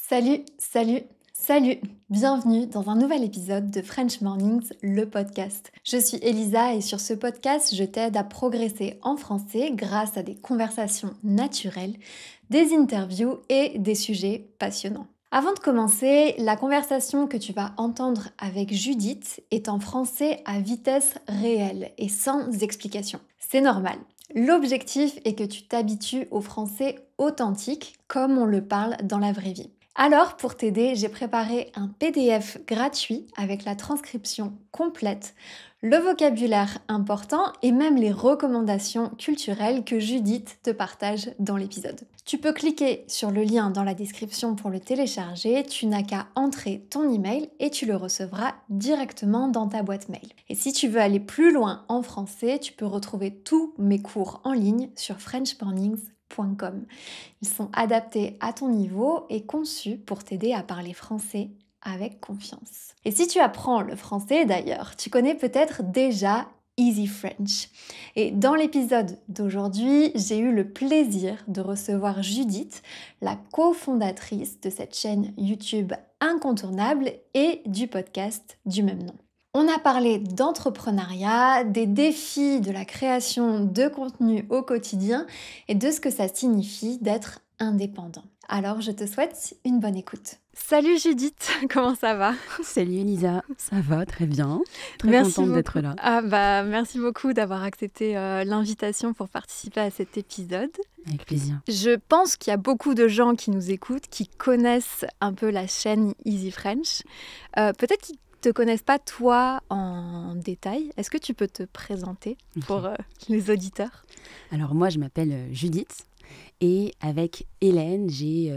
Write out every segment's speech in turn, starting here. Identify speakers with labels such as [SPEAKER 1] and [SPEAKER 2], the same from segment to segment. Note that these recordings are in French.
[SPEAKER 1] Salut, salut, salut! Bienvenue dans un nouvel épisode de French Mornings, le podcast. Je suis Elisa et sur ce podcast, je t'aide à progresser en français grâce à des conversations naturelles, des interviews et des sujets passionnants. Avant de commencer, la conversation que tu vas entendre avec Judith est en français à vitesse réelle et sans explication. C'est normal. L'objectif est que tu t'habitues au français authentique comme on le parle dans la vraie vie. Alors, pour t'aider, j'ai préparé un PDF gratuit avec la transcription complète, le vocabulaire important et même les recommandations culturelles que Judith te partage dans l'épisode. Tu peux cliquer sur le lien dans la description pour le télécharger, tu n'as qu'à entrer ton email et tu le recevras directement dans ta boîte mail. Et si tu veux aller plus loin en français, tu peux retrouver tous mes cours en ligne sur frenchmornings.com. Ils sont adaptés à ton niveau et conçus pour t'aider à parler français avec confiance. Et si tu apprends le français d'ailleurs, tu connais peut-être déjà Easy French. Et dans l'épisode d'aujourd'hui, j'ai eu le plaisir de recevoir Judith, la cofondatrice de cette chaîne YouTube incontournable et du podcast du même nom. On a parlé d'entrepreneuriat, des défis de la création de contenu au quotidien et de ce que ça signifie d'être indépendant. Alors je te souhaite une bonne écoute. Salut Judith, comment ça va?
[SPEAKER 2] Salut Elisa, ça va très bien. Très contente d'être là.
[SPEAKER 1] Merci beaucoup d'avoir accepté l'invitation pour participer à cet épisode.
[SPEAKER 2] Avec plaisir.
[SPEAKER 1] Je pense qu'il y a beaucoup de gens qui nous écoutent, qui connaissent un peu la chaîne Easy French. Peut-être qu'ils ne te connaissent pas toi en détail. Est-ce que tu peux te présenter pour les auditeurs?
[SPEAKER 2] Alors moi je m'appelle Judith et avec Hélène j'ai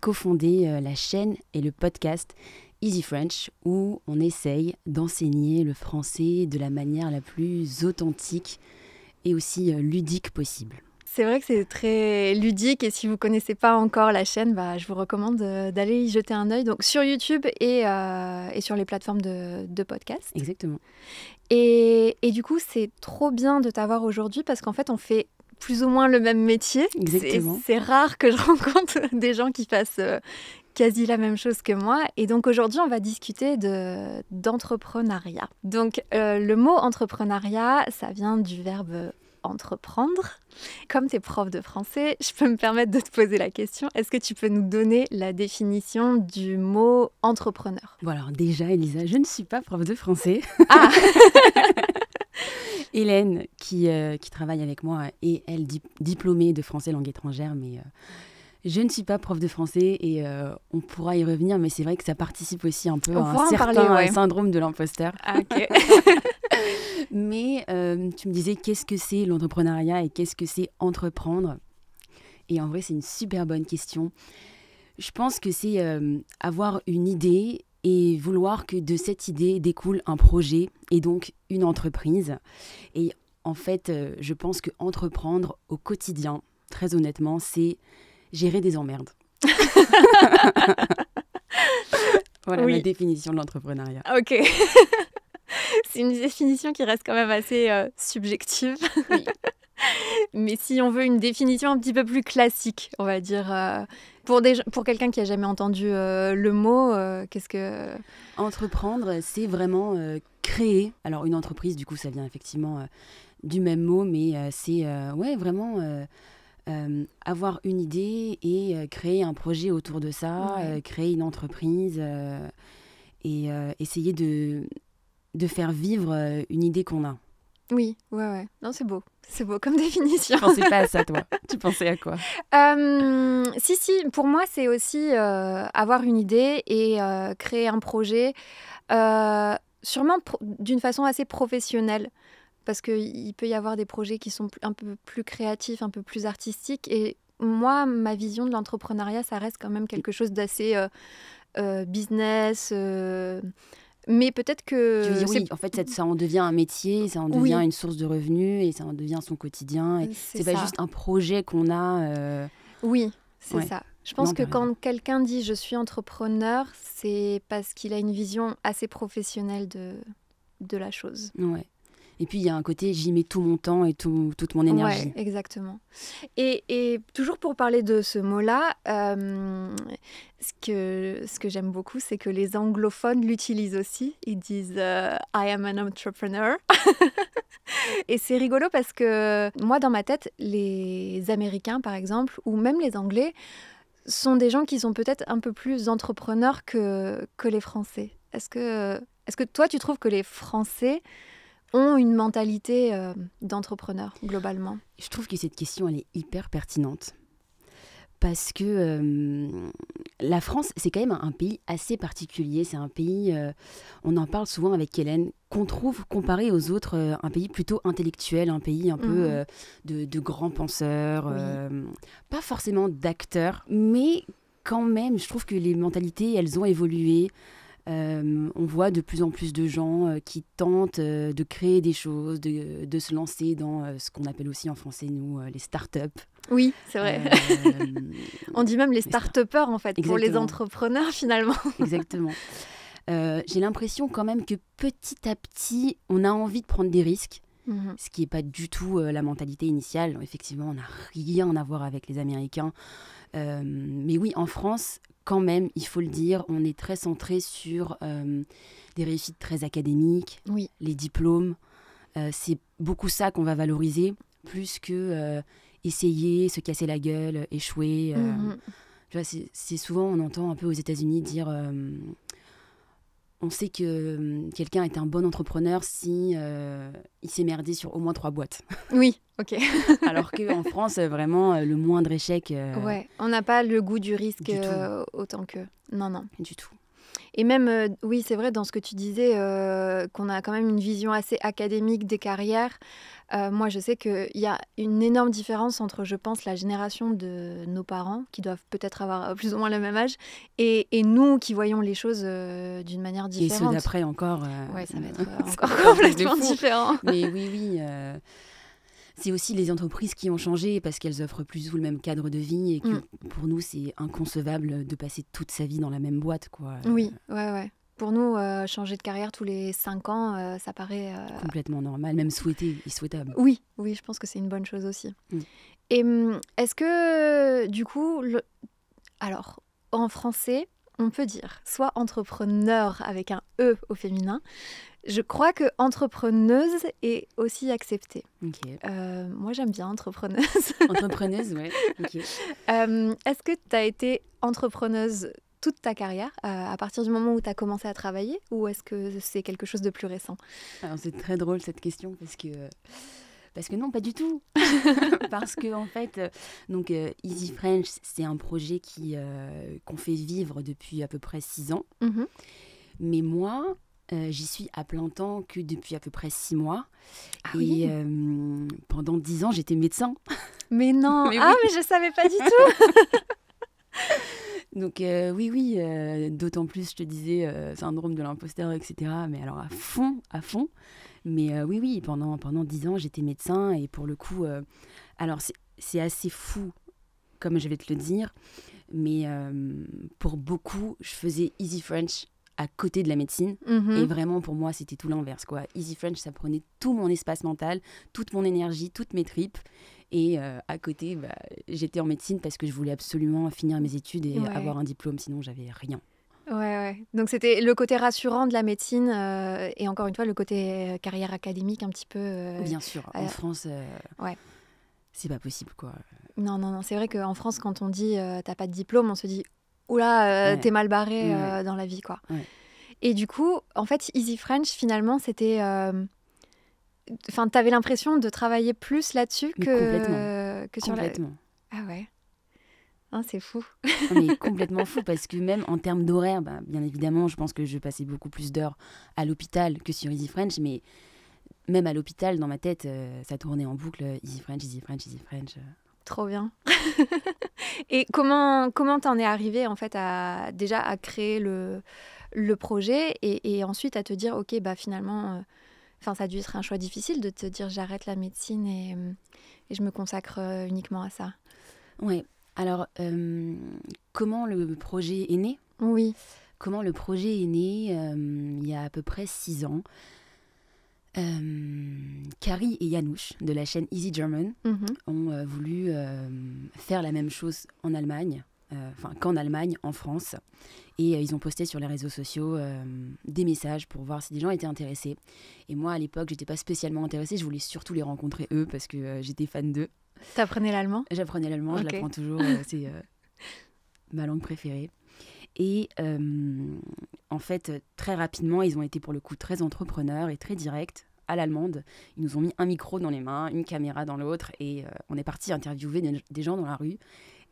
[SPEAKER 2] cofondé la chaîne et le podcast Easy French où on essaye d'enseigner le français de la manière la plus authentique et aussi ludique possible.
[SPEAKER 1] C'est vrai que c'est très ludique et si vous ne connaissez pas encore la chaîne, je vous recommande d'aller y jeter un œil. Donc sur YouTube et sur les plateformes de podcast.
[SPEAKER 2] Exactement.
[SPEAKER 1] Et du coup, c'est trop bien de t'avoir aujourd'hui parce qu'en fait, on fait plus ou moins le même métier.
[SPEAKER 2] Exactement.
[SPEAKER 1] C'est rare que je rencontre des gens qui fassent quasi la même chose que moi. Et donc aujourd'hui, on va discuter d'entrepreneuriat. Donc le mot entrepreneuriat, ça vient du verbe entreprendre. Comme tu es prof de français, je peux me permettre de te poser la question. Est-ce que tu peux nous donner la définition du mot entrepreneur?
[SPEAKER 2] Bon alors déjà Elisa, je ne suis pas prof de français.
[SPEAKER 1] Ah
[SPEAKER 2] Hélène, qui travaille avec moi, est elle diplômée de français langue étrangère, mais je ne suis pas prof de français et on pourra y revenir, mais c'est vrai que ça participe aussi un peu à un certain syndrome de l'imposteur.
[SPEAKER 1] Ah, ok.
[SPEAKER 2] Mais tu me disais qu'est-ce que c'est l'entrepreneuriat et qu'est-ce que c'est entreprendre? Et en vrai, c'est une super bonne question. Je pense que c'est avoir une idée et vouloir que de cette idée découle un projet et donc une entreprise. Et en fait, je pense que entreprendre au quotidien, très honnêtement, c'est gérer des emmerdes. Voilà ma définition de l'entrepreneuriat.
[SPEAKER 1] Ok. C'est une définition qui reste quand même assez subjective.
[SPEAKER 2] Oui.
[SPEAKER 1] Mais si on veut une définition un petit peu plus classique, on va dire, pour quelqu'un qui n'a jamais entendu le mot, qu'est-ce que...
[SPEAKER 2] Entreprendre, c'est vraiment créer. Alors une entreprise, du coup, ça vient effectivement du même mot, mais c'est vraiment avoir une idée et créer un projet autour de ça, créer une entreprise et essayer de faire vivre une idée qu'on a.
[SPEAKER 1] Oui, ouais. Non, c'est beau. C'est beau comme définition.
[SPEAKER 2] Tu pensais pas à ça, toi? Tu pensais à quoi?
[SPEAKER 1] Si, pour moi, c'est aussi avoir une idée et créer un projet, sûrement d'une façon assez professionnelle. Parce qu'il peut y avoir des projets qui sont un peu plus créatifs, un peu plus artistiques. Et moi, ma vision de l'entrepreneuriat, ça reste quand même quelque chose d'assez business... Mais peut-être que...
[SPEAKER 2] Tu veux dire, oui, en fait, ça en devient un métier, ça en devient une source de revenus et ça en devient son quotidien. Et c'est pas juste un projet qu'on a...
[SPEAKER 1] Oui, c'est ça. Je pense que quand quelqu'un dit « je suis entrepreneur », c'est parce qu'il a une vision assez professionnelle de la chose.
[SPEAKER 2] Ouais. Et puis, il y a un côté, j'y mets tout mon temps et toute mon énergie.
[SPEAKER 1] Ouais, exactement. Et toujours pour parler de ce mot-là, ce que j'aime beaucoup, c'est que les anglophones l'utilisent aussi. Ils disent I am an entrepreneur. Et c'est rigolo parce que moi, dans ma tête, les Américains, par exemple, ou même les Anglais, sont des gens qui sont peut-être un peu plus entrepreneurs que les Français. Est-ce que toi, tu trouves que les Français ont une mentalité d'entrepreneur, globalement?
[SPEAKER 2] Je trouve que cette question, elle est hyper pertinente. Parce que la France, c'est quand même un pays assez particulier. C'est un pays, on en parle souvent avec Hélène, qu'on trouve, comparé aux autres, un pays plutôt intellectuel, un pays un peu de grands penseurs, pas forcément d'acteurs, mais quand même, je trouve que les mentalités, elles ont évolué. On voit de plus en plus de gens qui tentent de créer des choses, de se lancer dans ce qu'on appelle aussi en français, nous, les startups.
[SPEAKER 1] Oui, c'est vrai. On dit même les start-upers, en fait, pour les entrepreneurs, finalement.
[SPEAKER 2] Exactement. J'ai l'impression quand même que petit à petit, on a envie de prendre des risques, ce qui n'est pas du tout la mentalité initiale. Effectivement, on n'a rien à voir avec les Américains. Mais oui, en France, quand même, il faut le dire, on est très centré sur des réussites très académiques, les diplômes. C'est beaucoup ça qu'on va valoriser, plus que essayer, se casser la gueule, échouer. Tu vois, c'est souvent, on entend un peu aux États-Unis dire on sait que quelqu'un est un bon entrepreneur si il s'est merdé sur au moins 3 boîtes.
[SPEAKER 1] Oui, ok.
[SPEAKER 2] Alors qu'en France, vraiment, le moindre échec...
[SPEAKER 1] Ouais, on n'a pas le goût du risque autant qu'eux. Non.
[SPEAKER 2] Du tout.
[SPEAKER 1] Et même, oui, c'est vrai, dans ce que tu disais, qu'on a quand même une vision assez académique des carrières. Moi, je sais qu'il y a une énorme différence entre, je pense, la génération de nos parents, qui doivent peut-être avoir plus ou moins le même âge, et nous qui voyons les choses d'une manière différente.
[SPEAKER 2] Et ceux d'après encore...
[SPEAKER 1] Ouais, ça va être encore complètement différent.
[SPEAKER 2] Mais oui... C'est aussi les entreprises qui ont changé parce qu'elles offrent plus ou moins le même cadre de vie et que pour nous, c'est inconcevable de passer toute sa vie dans la même boîte, quoi.
[SPEAKER 1] Oui, ouais. Pour nous, changer de carrière tous les 5 ans, ça paraît...
[SPEAKER 2] complètement normal, même souhaité et souhaitable.
[SPEAKER 1] Oui, je pense que c'est une bonne chose aussi. Et est-ce que, du coup... Alors, en français, on peut dire soit entrepreneur avec un E au féminin. Je crois que entrepreneuse est aussi acceptée.
[SPEAKER 2] Okay.
[SPEAKER 1] Moi, j'aime bien entrepreneuse.
[SPEAKER 2] Entrepreneuse, ouais. Okay.
[SPEAKER 1] Est-ce que tu as été entrepreneuse toute ta carrière, à partir du moment où tu as commencé à travailler, ou est-ce que c'est quelque chose de plus récent?
[SPEAKER 2] Alors, c'est très drôle cette question, parce que non, pas du tout. Parce que en fait, donc Easy French, c'est un projet qu'on fait vivre depuis à peu près 6 ans. Mais moi... j'y suis à plein temps que depuis à peu près 6 mois. Et pendant 10 ans, j'étais médecin.
[SPEAKER 1] Mais non. Mais je ne savais pas du tout.
[SPEAKER 2] Donc oui, d'autant plus, je te disais, syndrome de l'imposteur, etc. Mais alors à fond. Mais oui, pendant 10 ans, j'étais médecin. Et pour le coup, alors c'est assez fou, comme je vais te le dire. Mais pour beaucoup, je faisais Easy French à côté de la médecine. Et vraiment, pour moi, c'était tout l'inverse, quoi. Easy French, ça prenait tout mon espace mental, toute mon énergie, toutes mes tripes. Et à côté, j'étais en médecine parce que je voulais absolument finir mes études et avoir un diplôme, sinon j'avais rien.
[SPEAKER 1] Ouais. Donc c'était le côté rassurant de la médecine et encore une fois, le côté carrière académique un petit peu...
[SPEAKER 2] Bien sûr, en France, c'est pas possible, quoi.
[SPEAKER 1] Non. C'est vrai qu'en France, quand on dit t'as pas de diplôme, on se dit oula, t'es mal barré dans la vie, quoi. Ouais. Et du coup, en fait, Easy French, finalement, c'était... Enfin, t'avais l'impression de travailler plus là-dessus que sur
[SPEAKER 2] complètement.
[SPEAKER 1] Ah ouais. Hein, c'est fou.
[SPEAKER 2] Mais complètement fou, parce que même en termes d'horaire, bien évidemment, je pense que je passais beaucoup plus d'heures à l'hôpital que sur Easy French, mais même à l'hôpital, dans ma tête, ça tournait en boucle, Easy French.
[SPEAKER 1] Trop bien. Et comment t'en es arrivée, en fait, déjà à créer le projet et ensuite à te dire, ok, finalement... ça a dû être un choix difficile de te dire j'arrête la médecine et je me consacre uniquement à ça.
[SPEAKER 2] Ouais. Alors, comment le projet est né ?
[SPEAKER 1] Oui.
[SPEAKER 2] Comment le projet est né il y a à peu près 6 ans. Carrie et Yanush de la chaîne Easy German
[SPEAKER 1] Mhm.
[SPEAKER 2] ont voulu faire la même chose en Allemagne, qu'en Allemagne, en France. Et ils ont posté sur les réseaux sociaux des messages pour voir si des gens étaient intéressés. Et moi, à l'époque, j'étais pas spécialement intéressée. Je voulais surtout les rencontrer eux parce que j'étais fan d'eux.
[SPEAKER 1] T'apprenais l'allemand?
[SPEAKER 2] J'apprenais l'allemand,
[SPEAKER 1] Ok.
[SPEAKER 2] je l'apprends toujours. C'est ma langue préférée. Et en fait, très rapidement, ils ont été pour le coup très entrepreneurs et très directs à l'allemande. Ils nous ont mis un micro dans les mains, une caméra dans l'autre et on est parti interviewer des gens dans la rue.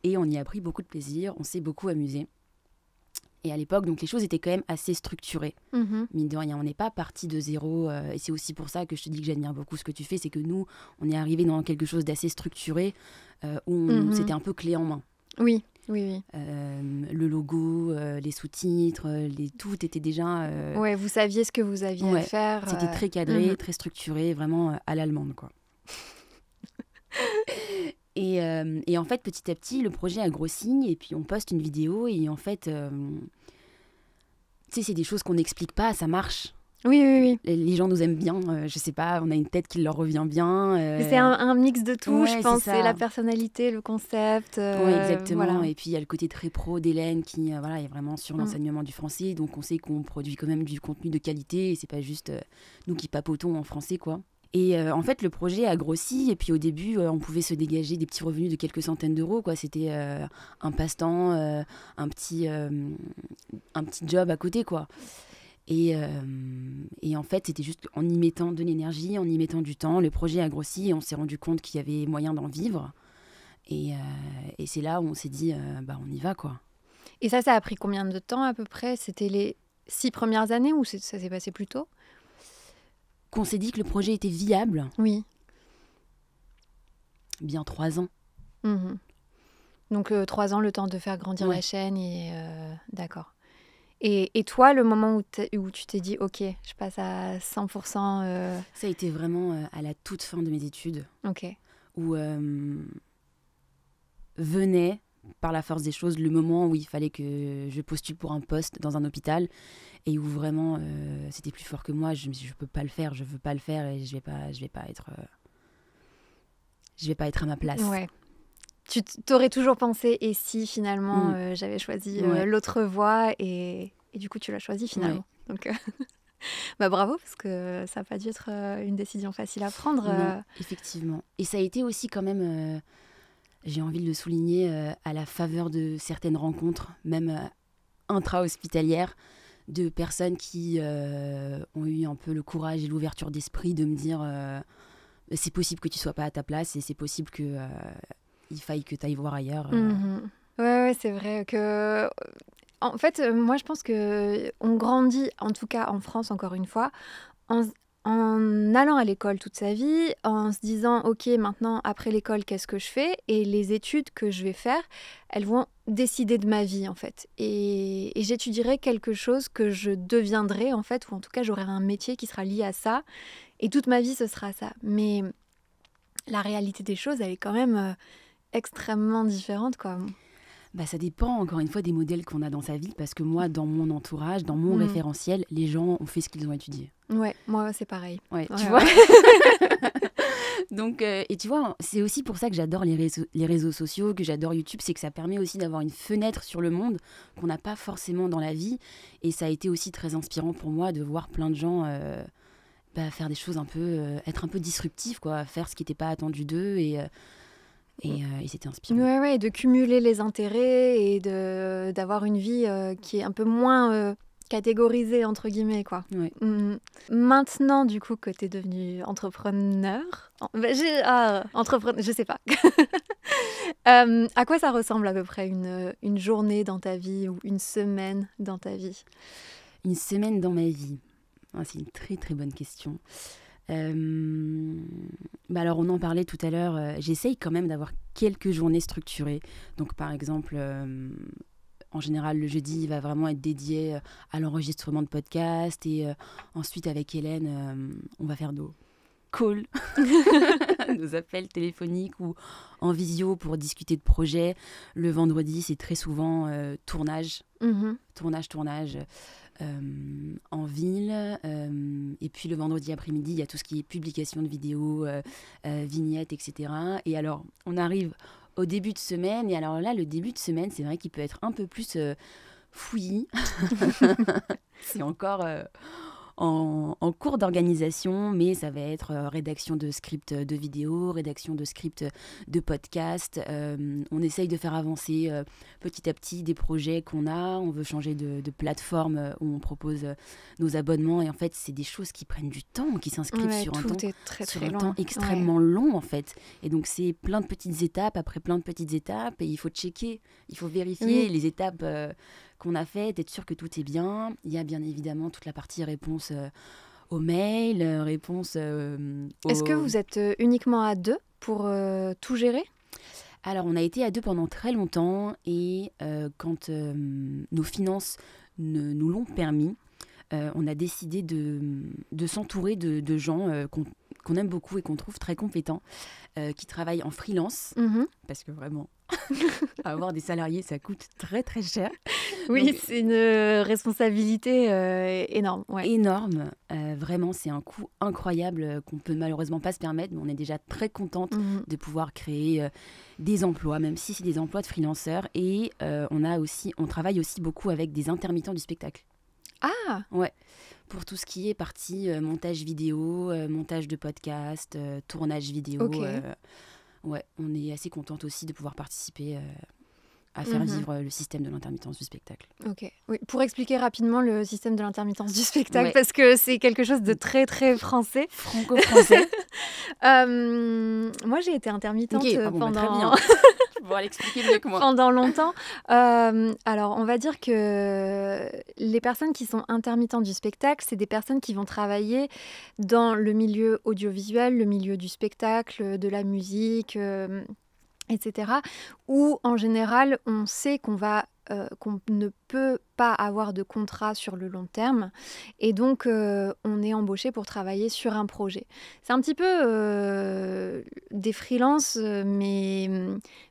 [SPEAKER 2] Et on y a pris beaucoup de plaisir, on s'est beaucoup amusé. Et à l'époque, donc les choses étaient quand même assez structurées.
[SPEAKER 1] Mhm.
[SPEAKER 2] Mine de rien, on n'est pas parti de zéro. Et c'est aussi pour ça que je te dis que j'admire beaucoup ce que tu fais. C'est que nous, on est arrivé dans quelque chose d'assez structuré où c'était un peu clé en main.
[SPEAKER 1] Oui, oui, oui.
[SPEAKER 2] Le logo, les sous-titres, tout était déjà...
[SPEAKER 1] Ouais, vous saviez ce que vous aviez à faire.
[SPEAKER 2] C'était très cadré,
[SPEAKER 1] Mhm.
[SPEAKER 2] très structuré, vraiment à l'allemande, quoi. Et en fait, petit à petit, le projet a grossi et puis on poste une vidéo et en fait, tu sais, c'est des choses qu'on n'explique pas, ça marche.
[SPEAKER 1] Oui, oui, oui.
[SPEAKER 2] Les gens nous aiment bien, je sais pas, on a une tête qui leur revient bien.
[SPEAKER 1] Mais c'est un mix de tout,
[SPEAKER 2] ouais,
[SPEAKER 1] je
[SPEAKER 2] c'est
[SPEAKER 1] pense.
[SPEAKER 2] ça.
[SPEAKER 1] C'est la personnalité, le concept.
[SPEAKER 2] Oui, exactement.
[SPEAKER 1] Voilà.
[SPEAKER 2] Et puis il y a le côté très pro d'Hélène qui voilà, est vraiment sur l'enseignement du français. Donc on sait qu'on produit quand même du contenu de qualité et c'est pas juste nous qui papotons en français, quoi. Et en fait, le projet a grossi. Et puis au début, on pouvait se dégager des petits revenus de quelques centaines d'euros, quoi. C'était un passe-temps, un petit job à côté, quoi. Et en fait, c'était juste en y mettant de l'énergie, en y mettant du temps. Le projet a grossi et on s'est rendu compte qu'il y avait moyen d'en vivre. Et c'est là où on s'est dit, on y va, quoi.
[SPEAKER 1] Et ça a pris combien de temps à peu près? C'était les 6 premières années ou ça s'est passé plus tôt?
[SPEAKER 2] Qu'on s'est dit que le projet était viable,
[SPEAKER 1] Oui.
[SPEAKER 2] bien 3 ans.
[SPEAKER 1] Mhm. Donc 3 ans, le temps de faire grandir
[SPEAKER 2] Ouais.
[SPEAKER 1] la chaîne. Et d'accord. Et toi, le moment où tu t'es dit, ok, je passe à 100%.
[SPEAKER 2] Ça a été vraiment à la toute fin de mes études,
[SPEAKER 1] Ok.
[SPEAKER 2] où venait, par la force des choses, le moment où il fallait que je postule pour un poste dans un hôpital et où vraiment c'était plus fort que moi. Je me suis dit, je peux pas le faire, je veux pas le faire et je vais pas être à ma place.
[SPEAKER 1] Ouais. Tu t'aurais toujours pensé, et si finalement j'avais choisi
[SPEAKER 2] Ouais.
[SPEAKER 1] l'autre voie, et du coup tu l'as choisi finalement. Donc bravo, parce que ça n'a pas dû être une décision facile à prendre.
[SPEAKER 2] Non, effectivement. Et ça a été aussi quand même, j'ai envie de le souligner, à la faveur de certaines rencontres, même intra-hospitalières, de personnes qui ont eu un peu le courage et l'ouverture d'esprit de me dire c'est possible que tu sois pas à ta place et c'est possible que il faille que tu ailles voir ailleurs.
[SPEAKER 1] Mhm. Ouais, c'est vrai que... En fait, moi je pense que on grandit, en tout cas en France encore une fois, en allant à l'école toute sa vie, en se disant, ok, maintenant, après l'école, qu'est-ce que je fais? Et les études que je vais faire, elles vont décider de ma vie, en fait. Et j'étudierai quelque chose que je deviendrai, en fait, ou en tout cas, j'aurai un métier qui sera lié à ça. Et toute ma vie, ce sera ça. Mais la réalité des choses, elle est quand même extrêmement différente, quoi.
[SPEAKER 2] Ça dépend, encore une fois, des modèles qu'on a dans sa vie, parce que moi, dans mon entourage, dans mon référentiel, les gens ont fait ce qu'ils ont étudié.
[SPEAKER 1] Ouais, moi, c'est pareil.
[SPEAKER 2] Ouais,
[SPEAKER 1] Ouais,
[SPEAKER 2] tu
[SPEAKER 1] ouais.
[SPEAKER 2] vois. Donc, et tu vois, c'est aussi pour ça que j'adore les réseaux sociaux, que j'adore YouTube, c'est que ça permet aussi d'avoir une fenêtre sur le monde qu'on n'a pas forcément dans la vie. Et ça a été aussi très inspirant pour moi de voir plein de gens faire des choses un peu, être un peu disruptifs, quoi, faire ce qui n'était pas attendu d'eux et c'était inspirant.
[SPEAKER 1] Ouais, et de cumuler les intérêts et d'avoir une vie qui est un peu moins catégorisée, entre guillemets, quoi.
[SPEAKER 2] Ouais.
[SPEAKER 1] Maintenant, du coup, que tu es devenu entrepreneur, entrepreneur, je sais pas. À quoi ça ressemble à peu près une journée dans ta vie ou une semaine dans ta vie?
[SPEAKER 2] Une semaine dans ma vie. C'est une très très bonne question. Alors on en parlait tout à l'heure, j'essaye quand même d'avoir quelques journées structurées. Donc par exemple, en général le jeudi il va vraiment être dédié à l'enregistrement de podcast et ensuite avec Hélène on va faire nos calls, nos appels téléphoniques ou en visio pour discuter de projets. Le vendredi, c'est très souvent tournage en ville. Et puis le vendredi après-midi, il y a tout ce qui est publication de vidéos, vignettes, etc. Et alors, on arrive au début de semaine. Et alors là, le début de semaine, c'est vrai qu'il peut être un peu plus fouillis. C'est encore en cours d'organisation, mais ça va être rédaction de script de vidéo, rédaction de script de podcast. On essaye de faire avancer petit à petit des projets qu'on a. On veut changer de plateforme où on propose nos abonnements. Et en fait, c'est des choses qui prennent du temps, qui s'inscrivent sur un temps extrêmement long, en fait. Et donc, c'est plein de petites étapes après plein de petites étapes. Et il faut checker, il faut vérifier les étapes qu'on a faites, être sûr que tout est bien. Il y a bien évidemment toute la partie réponse aux mails, réponse
[SPEAKER 1] Est-ce que vous êtes uniquement à deux pour tout gérer ?
[SPEAKER 2] Alors, on a été à deux pendant très longtemps et quand nos finances nous l'ont permis, on a décidé de s'entourer de gens qu'on aime beaucoup et qu'on trouve très compétents, qui travaillent en freelance, parce que vraiment, avoir des salariés, ça coûte très très cher.
[SPEAKER 1] Oui, donc, c'est une responsabilité énorme. Ouais.
[SPEAKER 2] Énorme, vraiment, c'est un coût incroyable qu'on peut malheureusement pas se permettre, mais on est déjà très contente de pouvoir créer des emplois, même si c'est des emplois de freelanceurs. Et on travaille aussi beaucoup avec des intermittents du spectacle.
[SPEAKER 1] Ah
[SPEAKER 2] ouais, pour tout ce qui est partie montage vidéo, montage de podcast, tournage vidéo.
[SPEAKER 1] Okay.
[SPEAKER 2] Ouais, on est assez contente aussi de pouvoir participer à faire vivre le système de l'intermittence du spectacle.
[SPEAKER 1] Ok. Oui. Pour expliquer rapidement le système de l'intermittence du spectacle, parce que c'est quelque chose de très très français.
[SPEAKER 2] Franco-français.
[SPEAKER 1] Moi, j'ai été intermittente pendant...
[SPEAKER 2] très bien. Tu pourras l'expliquer mieux que moi.
[SPEAKER 1] Pendant longtemps. Alors, on va dire que les personnes qui sont intermittentes du spectacle, c'est des personnes qui vont travailler dans le milieu audiovisuel, le milieu du spectacle, de la musique, etc. Où, en général, on sait qu'on ne peut pas avoir de contrat sur le long terme et donc on est embauché pour travailler sur un projet. C'est un petit peu des freelances mais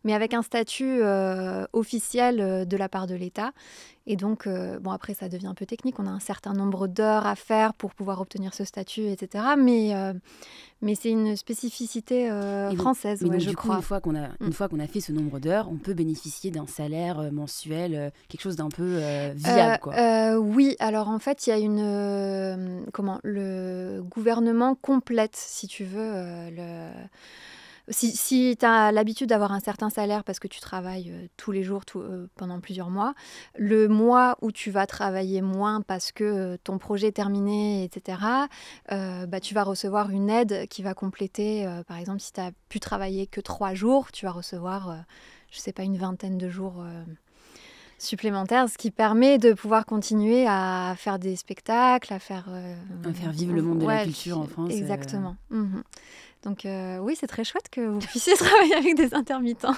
[SPEAKER 1] avec un statut officiel de la part de l'État. Et donc, après, ça devient un peu technique. On a un certain nombre d'heures à faire pour pouvoir obtenir ce statut, etc. Mais c'est une spécificité française, je crois.
[SPEAKER 2] Une fois qu'on a fait ce nombre d'heures, on peut bénéficier d'un salaire mensuel, quelque chose d'un peu viable, quoi.
[SPEAKER 1] Oui, alors en fait, il y a le gouvernement complète, si tu veux, Si tu as l'habitude d'avoir un certain salaire parce que tu travailles tous les jours pendant plusieurs mois, le mois où tu vas travailler moins parce que ton projet est terminé, etc., tu vas recevoir une aide qui va compléter. Par exemple, si tu n'as pu travailler que 3 jours, tu vas recevoir, une vingtaine de jours supplémentaires, ce qui permet de pouvoir continuer à faire des spectacles, à faire
[SPEAKER 2] vivre le monde de la culture en France.
[SPEAKER 1] Exactement. Donc oui, c'est très chouette que vous puissiez travailler avec des intermittents.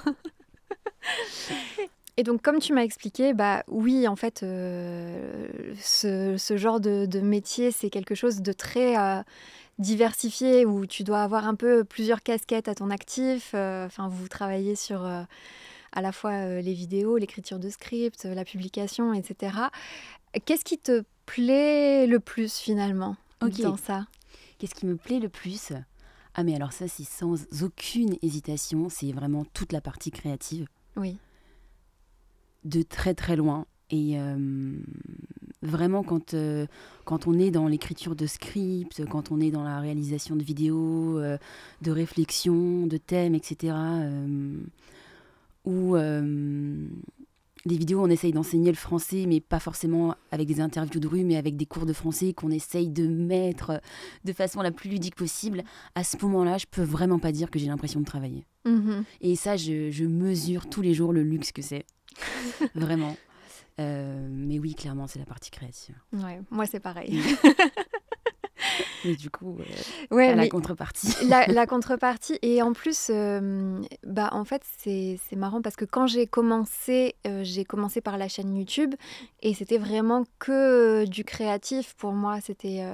[SPEAKER 1] Et donc, comme tu m'as expliqué, oui, en fait, ce genre de métier, c'est quelque chose de très diversifié, où tu dois avoir un peu plusieurs casquettes à ton actif. Vous travaillez sur à la fois les vidéos, l'écriture de script, la publication, etc. Qu'est-ce qui te plaît le plus, finalement, dans ça ?
[SPEAKER 2] Qu'est-ce qui me plaît le plus ? Ah, mais alors ça, c'est sans aucune hésitation, c'est vraiment toute la partie créative.
[SPEAKER 1] Oui.
[SPEAKER 2] De très très loin. Et vraiment, quand on est dans l'écriture de scripts, quand on est dans la réalisation de vidéos, de réflexions, de thèmes, etc., où les vidéos, on essaye d'enseigner le français, mais pas forcément avec des interviews de rue, mais avec des cours de français qu'on essaye de mettre de façon la plus ludique possible. À ce moment-là, je peux vraiment pas dire que j'ai l'impression de travailler. Et ça, je mesure tous les jours le luxe que c'est. Vraiment. Mais oui, clairement, c'est la partie créative.
[SPEAKER 1] Ouais, moi, c'est pareil.
[SPEAKER 2] Mais du coup,
[SPEAKER 1] Ouais,
[SPEAKER 2] la
[SPEAKER 1] mais
[SPEAKER 2] contrepartie.
[SPEAKER 1] la contrepartie, et en plus, en fait, c'est marrant parce que quand j'ai commencé par la chaîne YouTube et c'était vraiment que du créatif pour moi. C'était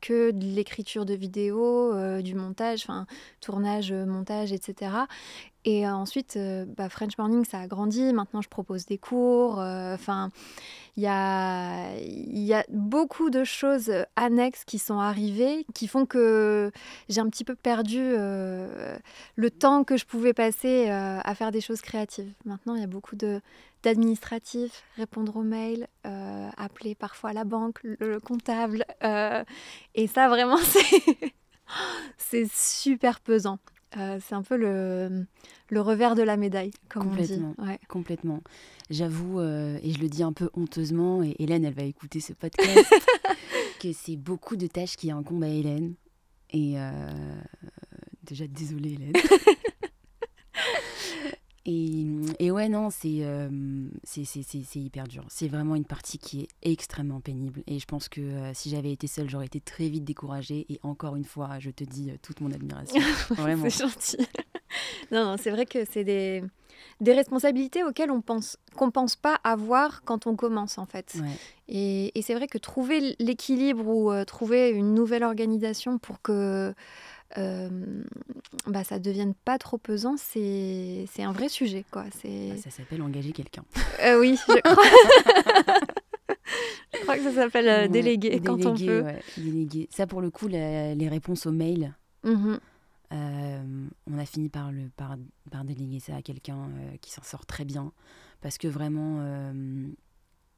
[SPEAKER 1] que de l'écriture de vidéos, du montage, enfin, tournage, montage, etc. Et ensuite, French Morning, ça a grandi. Maintenant, je propose des cours. Enfin, il y a beaucoup de choses annexes qui sont arrivées, qui font que j'ai un petit peu perdu le temps que je pouvais passer à faire des choses créatives. Maintenant, il y a beaucoup d'administratifs, répondre aux mails, appeler parfois la banque, le comptable. Et ça, vraiment, c'est super pesant. C'est un peu le revers de la médaille, comme on dit.
[SPEAKER 2] Complètement,
[SPEAKER 1] Ouais.
[SPEAKER 2] complètement. J'avoue, et je le dis un peu honteusement, et Hélène, elle va écouter ce podcast, que c'est beaucoup de tâches qui incombent à Hélène. Et déjà, désolée Hélène. Et ouais, non, c'est hyper dur. C'est vraiment une partie qui est extrêmement pénible. Et je pense que si j'avais été seule, j'aurais été très vite découragée. Et encore une fois, je te dis toute mon admiration. Vraiment.
[SPEAKER 1] C'est gentil. Non, c'est vrai que c'est des responsabilités auxquelles qu'on pense pas avoir quand on commence, en fait.
[SPEAKER 2] Ouais.
[SPEAKER 1] Et c'est vrai que trouver l'équilibre ou trouver une nouvelle organisation pour que ça devienne pas trop pesant, c'est un vrai sujet, quoi.
[SPEAKER 2] Ça s'appelle engager quelqu'un.
[SPEAKER 1] Oui, je crois. Je crois que ça s'appelle déléguer quand on peut.
[SPEAKER 2] Ouais, déléguer. Ça, pour le coup, les réponses aux mails,
[SPEAKER 1] Mhm.
[SPEAKER 2] on a fini par déléguer ça à quelqu'un qui s'en sort très bien. Parce que vraiment,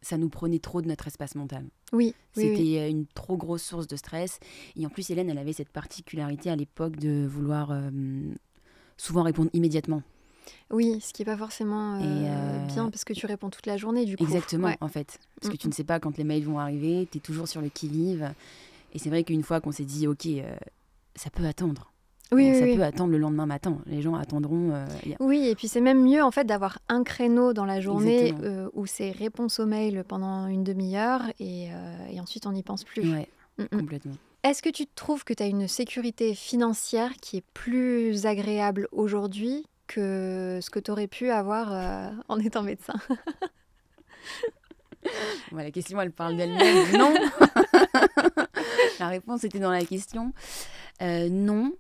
[SPEAKER 2] ça nous prenait trop de notre espace mental.
[SPEAKER 1] Oui.
[SPEAKER 2] C'était une trop grosse source de stress. Et en plus, Hélène, elle avait cette particularité à l'époque de vouloir souvent répondre immédiatement.
[SPEAKER 1] Oui, ce qui n'est pas forcément bien parce que tu réponds toute la journée, du coup.
[SPEAKER 2] Exactement,
[SPEAKER 1] Ouais.
[SPEAKER 2] en fait. Parce que tu ne sais pas quand les mails vont arriver, tu es toujours sur le qui-vive. Et c'est vrai qu'une fois qu'on s'est dit, ok, ça peut attendre.
[SPEAKER 1] Oui,
[SPEAKER 2] ça
[SPEAKER 1] oui.
[SPEAKER 2] peut attendre le lendemain matin. Les gens attendront.
[SPEAKER 1] Oui, et puis c'est même mieux en fait d'avoir un créneau dans la journée où c'est réponse aux mails pendant une demi-heure et ensuite on n'y pense plus.
[SPEAKER 2] Ouais, complètement.
[SPEAKER 1] Est-ce que tu trouves que tu as une sécurité financière qui est plus agréable aujourd'hui que ce que tu aurais pu avoir en étant médecin?
[SPEAKER 2] La question, elle parle d'elle-même. Non. La réponse était dans la question. Non.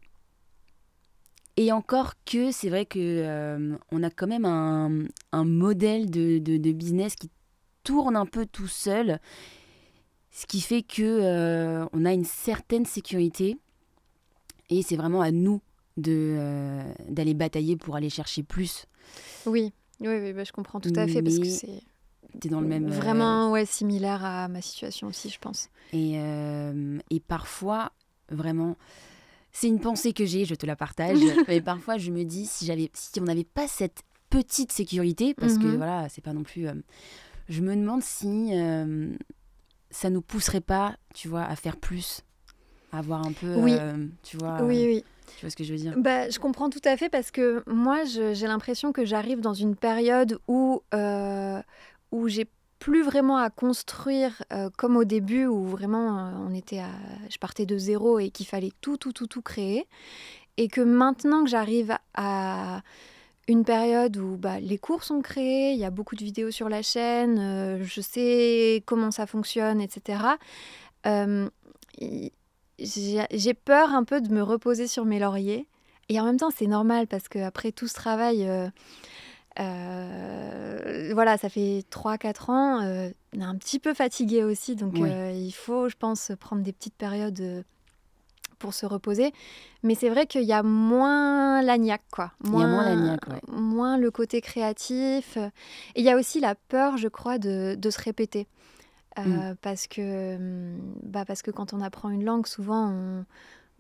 [SPEAKER 2] Et encore que c'est vrai que on a quand même un modèle de business qui tourne un peu tout seul, ce qui fait que on a une certaine sécurité et c'est vraiment à nous d'aller batailler pour aller chercher plus.
[SPEAKER 1] Oui, je comprends tout à fait parce que c'est
[SPEAKER 2] t'es dans le même
[SPEAKER 1] vraiment similaire à ma situation aussi, je pense.
[SPEAKER 2] Et parfois vraiment. C'est une pensée que j'ai, je te la partage. Mais parfois, je me dis, si on n'avait pas cette petite sécurité, parce que voilà, c'est pas non plus... je me demande si ça nous pousserait pas, tu vois, à faire plus, à avoir un peu, tu vois...
[SPEAKER 1] Oui.
[SPEAKER 2] Tu vois ce que je veux dire?
[SPEAKER 1] Je comprends tout à fait parce que moi, j'ai l'impression que j'arrive dans une période où j'ai plus vraiment à construire comme au début où vraiment je partais de zéro et qu'il fallait tout créer, et que maintenant que j'arrive à une période où les cours sont créés, il y a beaucoup de vidéos sur la chaîne, je sais comment ça fonctionne, etc. J'ai peur un peu de me reposer sur mes lauriers, et en même temps c'est normal parce qu'après tout ce travail... ça fait 3-4 ans, on est un petit peu fatigué aussi, donc il faut, je pense, prendre des petites périodes pour se reposer. Mais c'est vrai qu'il y a moins la niaque, quoi.
[SPEAKER 2] Il y a moins la niaque, ouais.
[SPEAKER 1] Moins le côté créatif. Et il y a aussi la peur, je crois, de se répéter. Parce que quand on apprend une langue, souvent,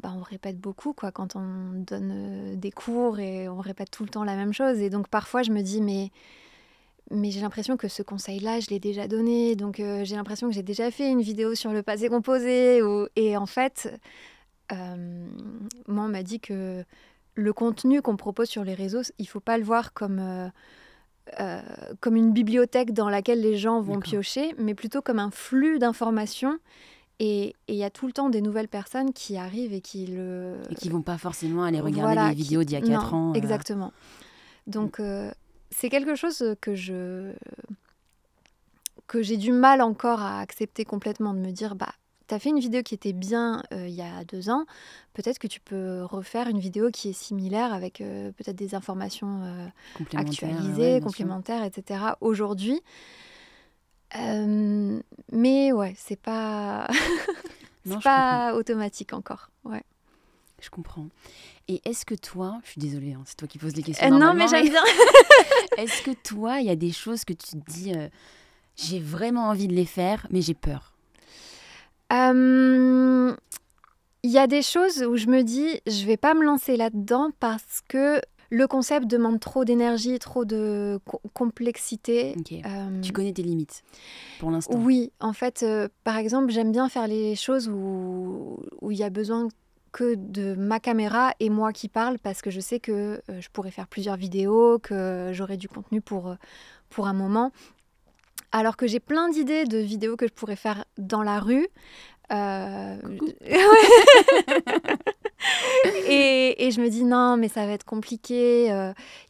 [SPEAKER 1] on répète beaucoup, quoi, quand on donne des cours, et on répète tout le temps la même chose. Et donc parfois je me dis mais j'ai l'impression que ce conseil-là, je l'ai déjà donné, donc j'ai l'impression que j'ai déjà fait une vidéo sur le passé composé. Et en fait, moi on m'a dit que le contenu qu'on propose sur les réseaux, il ne faut pas le voir comme une bibliothèque dans laquelle les gens vont piocher, mais plutôt comme un flux d'informations. Et il y a tout le temps des nouvelles personnes qui arrivent et qui le...
[SPEAKER 2] Et qui vont pas forcément aller regarder les vidéos d'il y a 4 ans.
[SPEAKER 1] Exactement. Donc, c'est quelque chose que j'ai du mal encore à accepter complètement, de me dire, bah, t'as fait une vidéo qui était bien il y a 2 ans, peut-être que tu peux refaire une vidéo qui est similaire avec peut-être des informations actualisées, complémentaires, etc. aujourd'hui. Mais ouais, c'est pas, c'est pas automatique encore. Ouais.
[SPEAKER 2] Je comprends. Et est-ce que toi, je suis désolée, hein, c'est toi qui poses les questions.
[SPEAKER 1] Non, mais j'aime bien.
[SPEAKER 2] Est-ce que toi, il y a des choses que tu te dis, j'ai vraiment envie de les faire, mais j'ai peur?
[SPEAKER 1] Il y a des choses où je me dis, je vais pas me lancer là-dedans parce que le concept demande trop d'énergie, trop de complexité.
[SPEAKER 2] Okay. Tu connais tes limites pour l'instant?
[SPEAKER 1] Oui, en fait, par exemple, j'aime bien faire les choses où il y a besoin que de ma caméra et moi qui parle, parce que je sais que je pourrais faire plusieurs vidéos, que j'aurai du contenu pour un moment. Alors que j'ai plein d'idées de vidéos que je pourrais faire dans la rue. Et je me dis non, mais ça va être compliqué.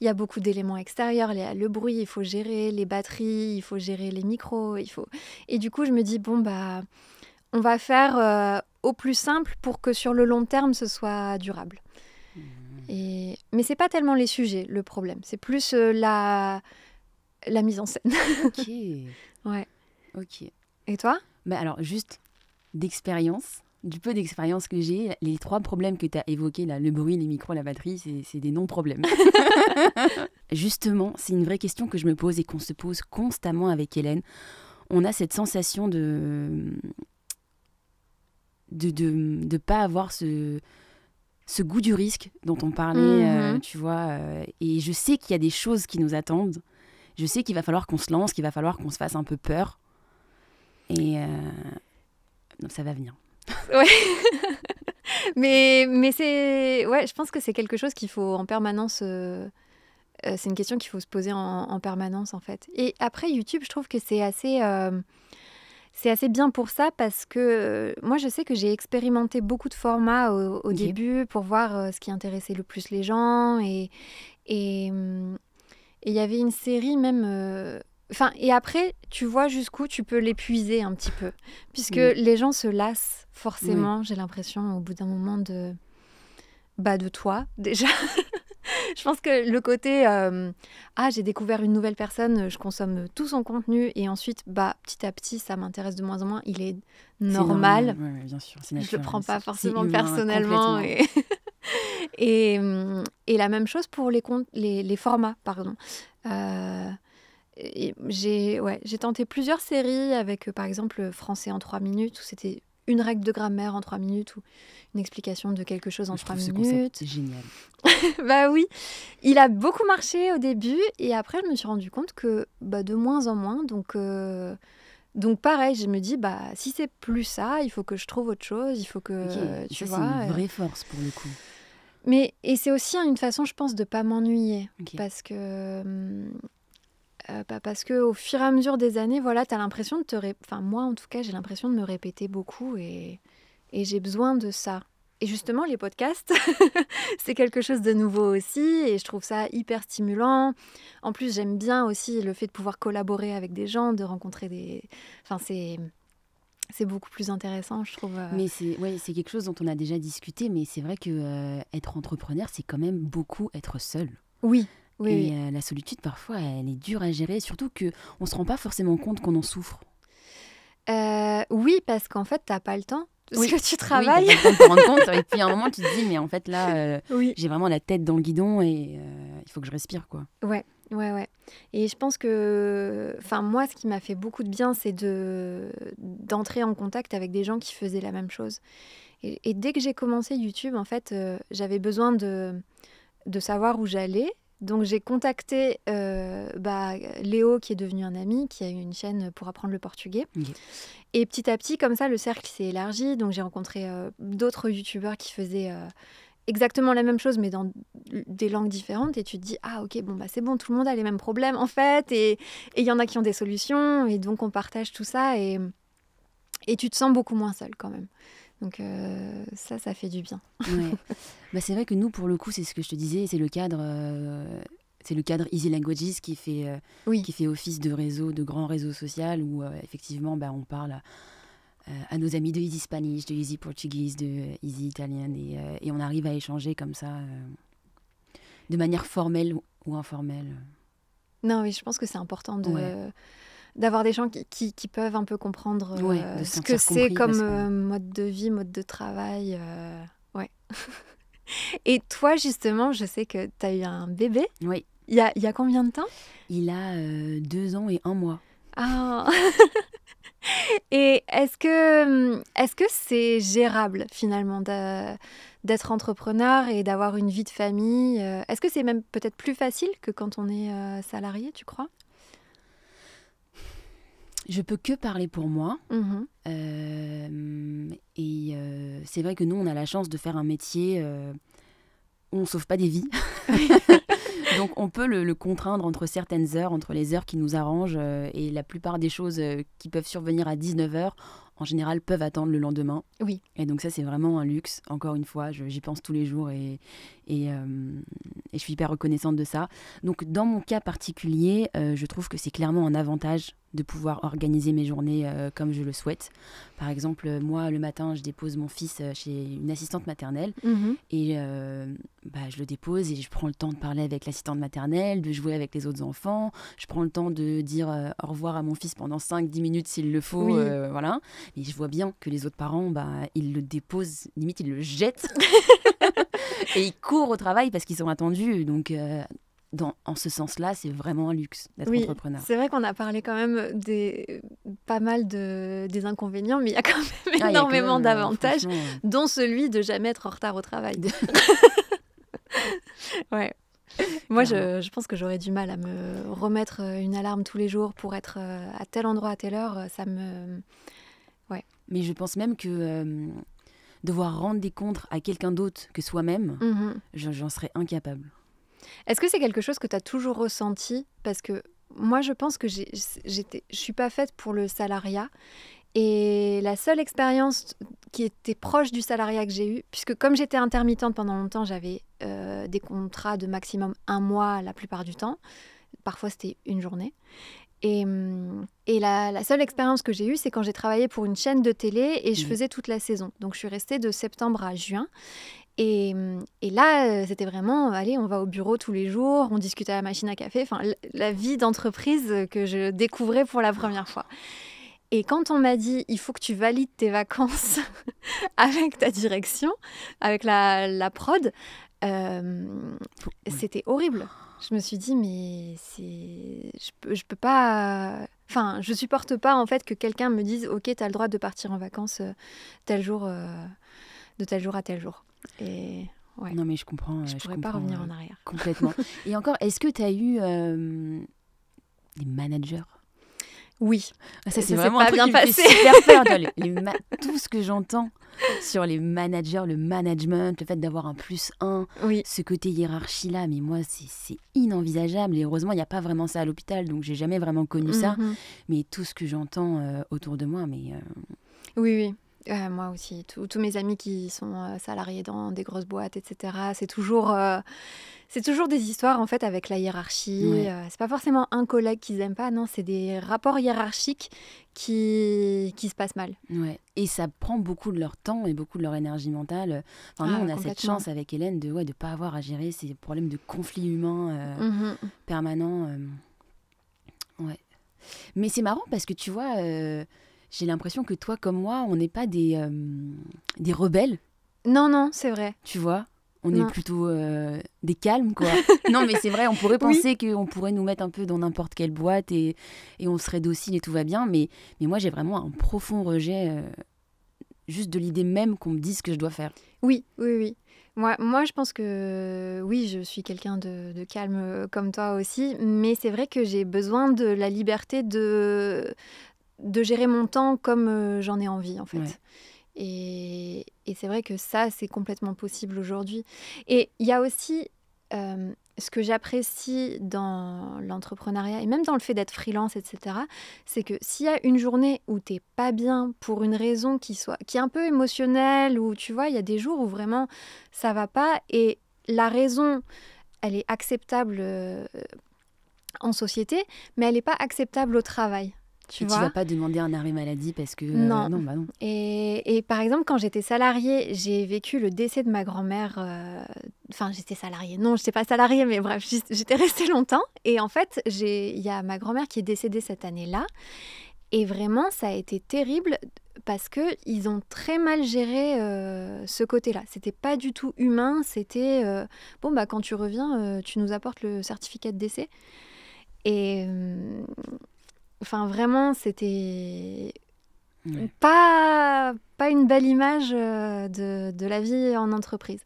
[SPEAKER 1] Il y a beaucoup d'éléments extérieurs, le bruit, il faut gérer les batteries, il faut gérer les micros, Et du coup, je me dis bon bah, on va faire au plus simple pour que sur le long terme, ce soit durable. Mais c'est pas tellement les sujets le problème, c'est plus la mise en scène.
[SPEAKER 2] Ok.
[SPEAKER 1] Ouais.
[SPEAKER 2] Ok.
[SPEAKER 1] Et toi?
[SPEAKER 2] Bah alors juste d'expérience. Du peu d'expérience que j'ai, les 3 problèmes que tu as évoqués, là, le bruit, les micros, la batterie, c'est des non-problèmes. Justement, c'est une vraie question que je me pose et qu'on se pose constamment avec Hélène. On a cette sensation de pas avoir ce goût du risque dont on parlait, tu vois. Et je sais qu'il y a des choses qui nous attendent. Je sais qu'il va falloir qu'on se lance, qu'il va falloir qu'on se fasse un peu peur. Et donc ça va venir.
[SPEAKER 1] Ouais. mais c'est... Ouais, je pense que c'est quelque chose qu'il faut en permanence... c'est une question qu'il faut se poser en permanence, en fait. Et après, YouTube, je trouve que c'est assez bien pour ça, parce que moi, je sais que j'ai expérimenté beaucoup de formats au début pour voir ce qui intéressait le plus les gens. Et il y avait une série même... et après, tu vois jusqu'où tu peux l'épuiser un petit peu. Puisque les gens se lassent forcément, j'ai l'impression, au bout d'un moment de toi, déjà. Je pense que le côté j'ai découvert une nouvelle personne, je consomme tout son contenu, et ensuite, petit à petit, ça m'intéresse de moins en moins. Il est normal.
[SPEAKER 2] Ouais, bien sûr,
[SPEAKER 1] je le prends pas forcément personnellement. Et la même chose pour les formats, pardon. J'ai tenté plusieurs séries avec, par exemple, Français en 3 minutes, où c'était une règle de grammaire en 3 minutes, ou une explication de quelque chose en 3 minutes.
[SPEAKER 2] C'est génial.
[SPEAKER 1] Bah oui, il a beaucoup marché au début, et après je me suis rendu compte que de moins en moins. Donc pareil, je me dis, si c'est plus ça, il faut que je trouve autre chose, il faut que tu vois.
[SPEAKER 2] C'est une vraie force pour le coup.
[SPEAKER 1] Et c'est aussi une façon, je pense, de pas m'ennuyer, parce que au fur et à mesure des années, voilà, t'as l'impression moi en tout cas, j'ai l'impression de me répéter beaucoup, et j'ai besoin de ça. Et justement, les podcasts, c'est quelque chose de nouveau aussi, et je trouve ça hyper stimulant. En plus, j'aime bien aussi le fait de pouvoir collaborer avec des gens, de rencontrer des... c'est beaucoup plus intéressant, je trouve.
[SPEAKER 2] Mais c'est quelque chose dont on a déjà discuté, mais c'est vrai que être entrepreneur, c'est quand même beaucoup être seul.
[SPEAKER 1] Oui.
[SPEAKER 2] Et la solitude, parfois, elle est dure à gérer, surtout qu'on ne se rend pas forcément compte qu'on en souffre.
[SPEAKER 1] Oui, parce qu'en fait, t'as pas le temps. Parce que tu travailles.
[SPEAKER 2] Oui, t'as pas le temps de te rendre compte. Et puis à un moment, tu te dis, mais en fait, là, j'ai vraiment la tête dans le guidon, et il faut que je respire, quoi.
[SPEAKER 1] Ouais. Et je pense que... moi, ce qui m'a fait beaucoup de bien, c'est d'entrer en contact avec des gens qui faisaient la même chose. Et dès que j'ai commencé YouTube, en fait, j'avais besoin de savoir où j'allais. Donc j'ai contacté Léo, qui est devenu un ami, qui a une chaîne pour apprendre le portugais. Et petit à petit, comme ça, le cercle s'est élargi. Donc j'ai rencontré d'autres youtubeurs qui faisaient exactement la même chose, mais dans des langues différentes. Et tu te dis, c'est bon, tout le monde a les mêmes problèmes, en fait. Et il y en a qui ont des solutions. Et donc on partage tout ça. Et Et tu te sens beaucoup moins seule quand même. Donc ça fait du bien.
[SPEAKER 2] Ouais. Bah, c'est vrai que nous, pour le coup, c'est ce que je te disais, c'est le cadre Easy Languages
[SPEAKER 1] Oui.
[SPEAKER 2] qui fait office de réseau, de grand réseau social où effectivement, bah, on parle à nos amis de Easy Spanish, de Easy Portuguese, de Easy Italian et on arrive à échanger comme ça de manière formelle ou informelle.
[SPEAKER 1] Non, oui, je pense que c'est important
[SPEAKER 2] Ouais.
[SPEAKER 1] d'avoir des gens qui peuvent un peu comprendre
[SPEAKER 2] Ouais, de se
[SPEAKER 1] ce que
[SPEAKER 2] sentir
[SPEAKER 1] c'est
[SPEAKER 2] compris
[SPEAKER 1] comme
[SPEAKER 2] parce que...
[SPEAKER 1] mode de vie, mode de travail. Ouais. Et toi, justement, je sais que tu as eu un bébé.
[SPEAKER 2] Oui,
[SPEAKER 1] Il y a combien de temps?
[SPEAKER 2] il a 2 ans et 1 mois.
[SPEAKER 1] Ah. Et est-ce que c'est gérable finalement d'être entrepreneur et d'avoir une vie de famille? Est-ce que c'est même peut-être plus facile que quand on est salarié, tu crois?
[SPEAKER 2] Je peux que parler pour moi.
[SPEAKER 1] Mhm.
[SPEAKER 2] C'est vrai que nous, on a la chance de faire un métier où on ne sauve pas des vies. Donc, on peut le contraindre entre certaines heures, entre les heures qui nous arrangent. Et la plupart des choses qui peuvent survenir à 19 heures, en général, peuvent attendre le lendemain.
[SPEAKER 1] Oui.
[SPEAKER 2] Et donc ça, c'est vraiment un luxe. Encore une fois, j'y pense tous les jours et je suis hyper reconnaissante de ça. Donc, dans mon cas particulier, je trouve que c'est clairement un avantage de pouvoir organiser mes journées comme je le souhaite. Par exemple, moi, le matin, je dépose mon fils chez une assistante maternelle
[SPEAKER 1] Mhm.
[SPEAKER 2] et je le dépose et je prends le temps de parler avec l'assistante maternelle, de jouer avec les autres enfants. Je prends le temps de dire au revoir à mon fils pendant 5-10 minutes s'il le faut.
[SPEAKER 1] Oui.
[SPEAKER 2] Voilà. Et je vois bien que les autres parents, ils le déposent, limite ils le jettent et ils courent au travail parce qu'ils sont attendus. Donc, en ce sens-là, c'est vraiment un luxe d'être
[SPEAKER 1] Oui,
[SPEAKER 2] entrepreneur.
[SPEAKER 1] c'est vrai qu'on a parlé quand même pas mal des inconvénients, mais il y a quand même
[SPEAKER 2] Ah, il y a quand
[SPEAKER 1] énormément
[SPEAKER 2] même,
[SPEAKER 1] d'avantages,
[SPEAKER 2] franchement,
[SPEAKER 1] dont celui de jamais être en retard au travail. Ouais. Moi,
[SPEAKER 2] clairement.
[SPEAKER 1] je pense que j'aurais du mal à me remettre une alarme tous les jours pour être à tel endroit à telle heure. Ça me... Ouais.
[SPEAKER 2] Mais je pense même que devoir rendre des comptes à quelqu'un d'autre que soi-même,
[SPEAKER 1] Mhm.
[SPEAKER 2] j'en serais incapable.
[SPEAKER 1] Est-ce que c'est quelque chose que tu as toujours ressenti? Parce que moi, je pense que je suis pas faite pour le salariat. Et la seule expérience qui était proche du salariat que j'ai eue, puisque comme j'étais intermittente pendant longtemps, j'avais des contrats de maximum 1 mois la plupart du temps. Parfois, c'était une journée. Et la seule expérience que j'ai eue, c'est quand j'ai travaillé pour une chaîne de télé et je faisais toute la saison. Donc, je suis restée de septembre à juin. Et là, c'était vraiment, allez, on va au bureau tous les jours, on discute à la machine à café. Enfin, la vie d'entreprise que je découvrais pour la première fois. Et quand on m'a dit, il faut que tu valides tes vacances avec ta direction, avec la prod, c'était horrible. Je me suis dit, mais je peux pas... Enfin, je supporte pas en fait que quelqu'un me dise, ok, tu as le droit de partir en vacances tel jour, de tel jour à tel jour. Et ouais,
[SPEAKER 2] Non, mais je comprends.
[SPEAKER 1] je pourrais pas revenir en arrière.
[SPEAKER 2] Complètement. Et encore, est-ce que tu as eu des managers?
[SPEAKER 1] Oui,
[SPEAKER 2] Ça, c'est
[SPEAKER 1] ça
[SPEAKER 2] vraiment
[SPEAKER 1] s'est
[SPEAKER 2] un
[SPEAKER 1] pas
[SPEAKER 2] truc
[SPEAKER 1] bien
[SPEAKER 2] qui me fait
[SPEAKER 1] passé.
[SPEAKER 2] super peur. Tout ce que j'entends sur les managers, le management, le fait d'avoir un +1,
[SPEAKER 1] Oui.
[SPEAKER 2] ce côté hiérarchie-là, mais moi, c'est inenvisageable. Et heureusement, il n'y a pas vraiment ça à l'hôpital, donc j'ai jamais vraiment connu ça.
[SPEAKER 1] Mhm.
[SPEAKER 2] Mais tout ce que j'entends autour de moi,
[SPEAKER 1] Oui, oui. Moi aussi. Tous mes amis qui sont salariés dans des grosses boîtes, etc., c'est toujours des histoires en fait avec la hiérarchie.
[SPEAKER 2] Ouais.
[SPEAKER 1] C'est pas forcément un collègue qu'ils aiment pas, non, c'est des rapports hiérarchiques qui se passent mal.
[SPEAKER 2] Ouais. Et ça prend beaucoup de leur temps et beaucoup de leur énergie mentale. Enfin, nous, on a cette
[SPEAKER 1] Complètement.
[SPEAKER 2] chance avec Hélène de ne pas avoir à gérer ces problèmes de conflits humains
[SPEAKER 1] Mhm.
[SPEAKER 2] permanents. Ouais. Mais c'est marrant parce que tu vois, j'ai l'impression que toi comme moi, on n'est pas des rebelles,
[SPEAKER 1] Non, non, c'est vrai.
[SPEAKER 2] tu vois. On est
[SPEAKER 1] Non.
[SPEAKER 2] plutôt des calmes, quoi. Non, mais c'est vrai, on pourrait
[SPEAKER 1] Oui.
[SPEAKER 2] penser qu'on pourrait nous mettre un peu dans n'importe quelle boîte et on serait docile et tout va bien. Mais moi, j'ai vraiment un profond rejet juste de l'idée même qu'on me dise ce que je dois faire.
[SPEAKER 1] Oui, oui, oui. Moi, je pense que oui, je suis quelqu'un de calme comme toi aussi, mais c'est vrai que j'ai besoin de la liberté de gérer mon temps comme j'en ai envie, en fait.
[SPEAKER 2] Ouais.
[SPEAKER 1] Et c'est vrai que ça, c'est complètement possible aujourd'hui. Et il y a aussi ce que j'apprécie dans l'entrepreneuriat et même dans le fait d'être freelance, etc., c'est que s'il y a une journée où t'es pas bien pour une raison qui est un peu émotionnelle, ou tu vois, il y a des jours où vraiment ça va pas et la raison, elle est acceptable en société, mais elle n'est pas acceptable au travail. Tu
[SPEAKER 2] vas pas demander un arrêt maladie parce que...
[SPEAKER 1] Non.
[SPEAKER 2] Non.
[SPEAKER 1] Et par exemple, quand j'étais salariée, j'ai vécu le décès de ma grand-mère. Enfin, j'étais salariée. Non, je n'étais pas salariée, mais bref, j'étais restée longtemps. Et en fait, il y a ma grand-mère qui est décédée cette année-là. Et vraiment, ça a été terrible parce qu'ils ont très mal géré ce côté-là. C'était pas du tout humain. C'était, quand tu reviens, tu nous apportes le certificat de décès. Et... Enfin, vraiment, c'était pas une belle image de la vie en entreprise.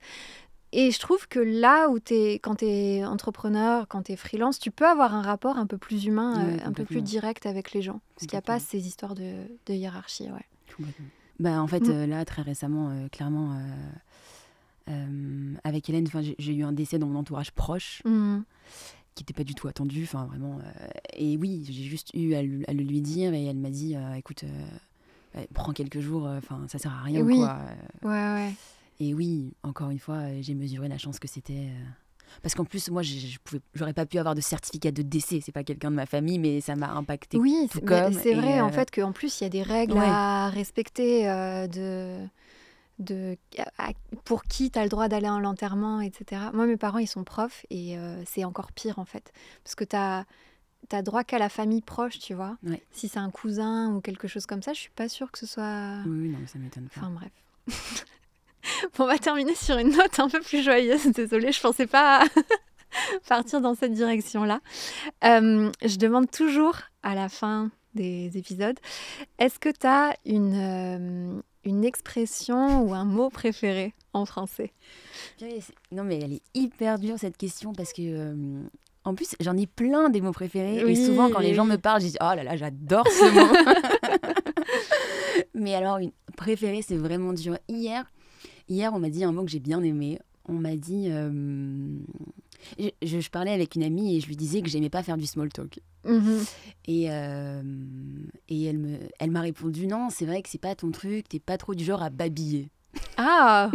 [SPEAKER 1] Et je trouve que là où quand tu es entrepreneur, quand tu es freelance, tu peux avoir un rapport un peu plus humain, un peu plus direct avec les gens. Parce qu'il n'y a pas ces histoires de hiérarchie. Ouais.
[SPEAKER 2] Complètement. En fait, là, très récemment, clairement, avec Hélène, j'ai eu un décès dans mon entourage proche. Qui n'était pas du tout attendu, enfin vraiment. Et oui, j'ai juste eu à le lui dire et elle m'a dit, écoute, prends quelques jours, enfin ça sert à rien, quoi.
[SPEAKER 1] Ouais.
[SPEAKER 2] Et oui, encore une fois, j'ai mesuré la chance que c'était. Parce qu'en plus, moi, j'aurais pas pu avoir de certificat de décès. C'est pas quelqu'un de ma famille, mais ça m'a impacté.
[SPEAKER 1] Oui,
[SPEAKER 2] tout comme.
[SPEAKER 1] C'est vrai, en fait, qu'en plus, il y a des règles à respecter pour qui tu as le droit d'aller à l'enterrement, etc. Moi, mes parents, ils sont profs et c'est encore pire, en fait. Parce que tu as droit qu'à la famille proche, tu vois.
[SPEAKER 2] Ouais.
[SPEAKER 1] Si c'est un cousin ou quelque chose comme ça, je suis pas sûre que ce soit...
[SPEAKER 2] Oui, non, mais ça m'étonne pas.
[SPEAKER 1] Enfin, bref. On va terminer sur une note un peu plus joyeuse. Désolée, je pensais pas partir dans cette direction-là. Je demande toujours, à la fin des épisodes, est-ce que tu as une expression ou un mot préféré en français?
[SPEAKER 2] Non, mais elle est hyper dure, cette question, parce que... En plus, j'en ai plein des mots préférés.
[SPEAKER 1] Oui,
[SPEAKER 2] et souvent, quand les gens me parlent, je dis « Oh là là, j'adore ce mot !» Mais alors, une préférée, c'est vraiment dur. Hier, on m'a dit un mot que j'ai bien aimé. On m'a dit... Je parlais avec une amie et je lui disais que j'aimais pas faire du small talk. Et elle m'a répondu « Non, c'est vrai que c'est pas ton truc, t'es pas trop du genre à babiller. »
[SPEAKER 1] Ah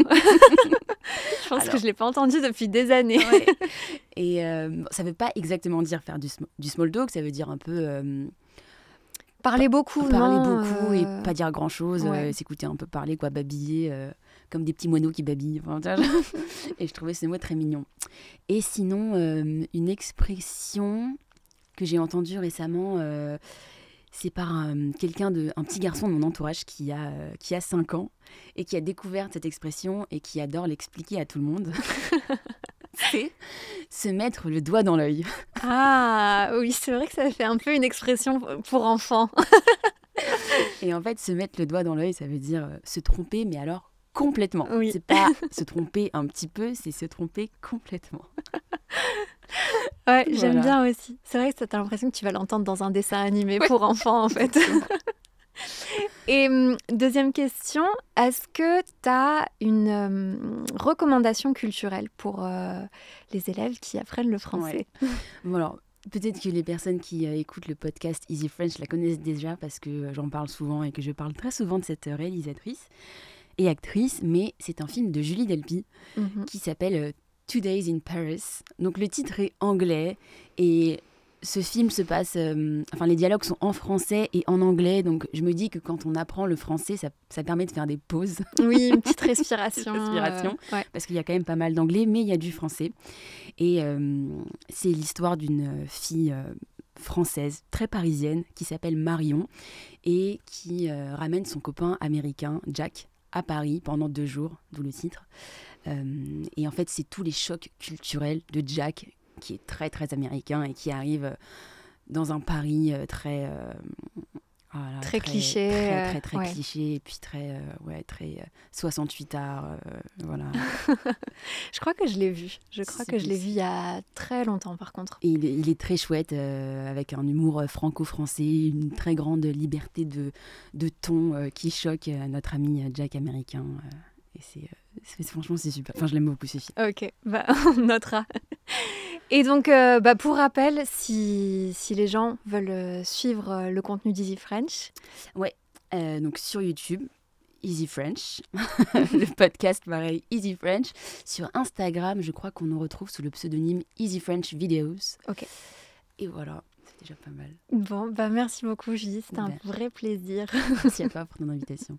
[SPEAKER 1] Je pense que je l'ai pas entendu depuis des années.
[SPEAKER 2] Ouais. Et ça veut pas exactement dire faire du small talk, ça veut dire un peu...
[SPEAKER 1] Parler beaucoup,
[SPEAKER 2] et pas dire grand-chose, s'écouter un peu parler, quoi, babiller, comme des petits moineaux qui babillent. Et je trouvais ce mot très mignon. Et sinon, une expression que j'ai entendue récemment, c'est par un petit garçon de mon entourage qui a 5 ans et qui a découvert cette expression et qui adore l'expliquer à tout le monde. C'est se mettre le doigt dans l'œil.
[SPEAKER 1] Ah oui, c'est vrai que ça fait un peu une expression pour enfants.
[SPEAKER 2] Et en fait, se mettre le doigt dans l'œil, ça veut dire se tromper, mais alors complètement.
[SPEAKER 1] Oui.
[SPEAKER 2] C'est pas se tromper un petit peu, c'est se tromper complètement.
[SPEAKER 1] Ouais, voilà. J'aime bien aussi. C'est vrai que t'as l'impression que tu vas l'entendre dans un dessin animé pour enfants, en fait. Et deuxième question, est-ce que tu as une recommandation culturelle pour les élèves qui apprennent le français?
[SPEAKER 2] Bon, alors, peut-être que les personnes qui écoutent le podcast Easy French la connaissent déjà parce que j'en parle souvent et que je parle très souvent de cette réalisatrice et actrice, mais c'est un film de Julie Delpy qui s'appelle 2 Days in Paris. Donc le titre est anglais et... Ce film se passe... les dialogues sont en français et en anglais. Donc, je me dis que quand on apprend le français, ça permet de faire des pauses.
[SPEAKER 1] Oui, une petite respiration.
[SPEAKER 2] Parce qu'il y a quand même pas mal d'anglais, mais il y a du français. Et c'est l'histoire d'une fille française, très parisienne, qui s'appelle Marion et qui ramène son copain américain, Jack, à Paris pendant 2 jours, d'où le titre. Et en fait, c'est tous les chocs culturels de Jack qui est très très américain et qui arrive dans un Paris très
[SPEAKER 1] cliché,
[SPEAKER 2] très cliché et puis très 68 art voilà.
[SPEAKER 1] Je crois que je l'ai vu. Je l'ai vu il y a très longtemps par contre.
[SPEAKER 2] Et il est très chouette avec un humour franco-français, une très grande liberté de ton qui choque notre ami Jack américain et franchement c'est super. Enfin je l'aime beaucoup ce film.
[SPEAKER 1] Ok, on notera. Et donc, pour rappel, si les gens veulent suivre le contenu d'Easy French.
[SPEAKER 2] Ouais, donc sur YouTube, Easy French. Le podcast, pareil, Easy French. Sur Instagram, je crois qu'on nous retrouve sous le pseudonyme Easy French Videos.
[SPEAKER 1] Ok.
[SPEAKER 2] Et voilà, c'est déjà pas mal.
[SPEAKER 1] Bon, merci beaucoup, Julie. C'était un vrai plaisir.
[SPEAKER 2] Merci à toi pour ton invitation.